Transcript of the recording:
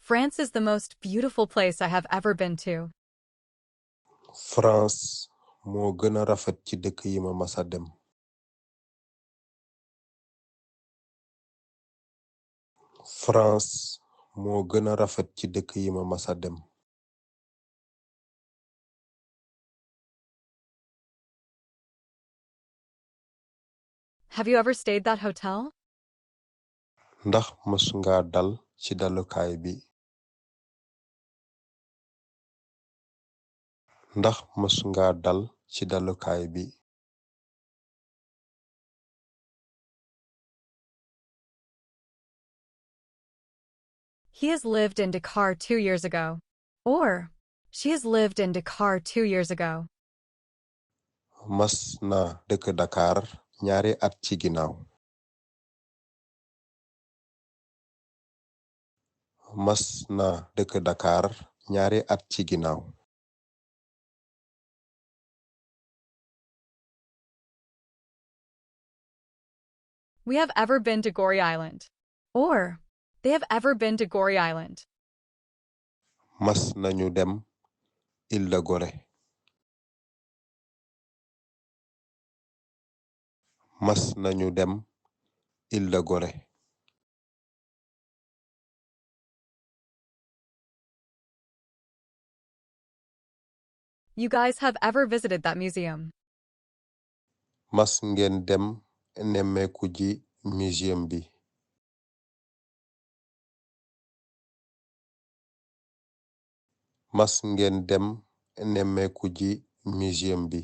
France is the most beautiful place I have ever been to. France moo gëna rafet ci dëkk yi ma masa dem. France moo gëna rafet ci dëkk yi ma masa dem. Have you ever stayed that hotel? Ndax mës nga dal ci dalukaay bi? Ndax mës nga dal ci dalukaay bi? He has lived in Dakar 2 years ago. Or, she has lived in Dakar 2 years ago. Mas na dëkk Dakar ñaari at ci ginnaaw. Mas na dëkk Dakar ñaari at ci ginnaaw. We have ever been to Gorée Island. Or, they have ever been to Gorée Island. Mas nañu dem Île de Gorée. Mas nañu dem Île de Gorée. You guys have ever visited that museum. Mas ngeen dem nemmeeku ji museum bi. Mas ngeen dem nemmeeku ji museum bi.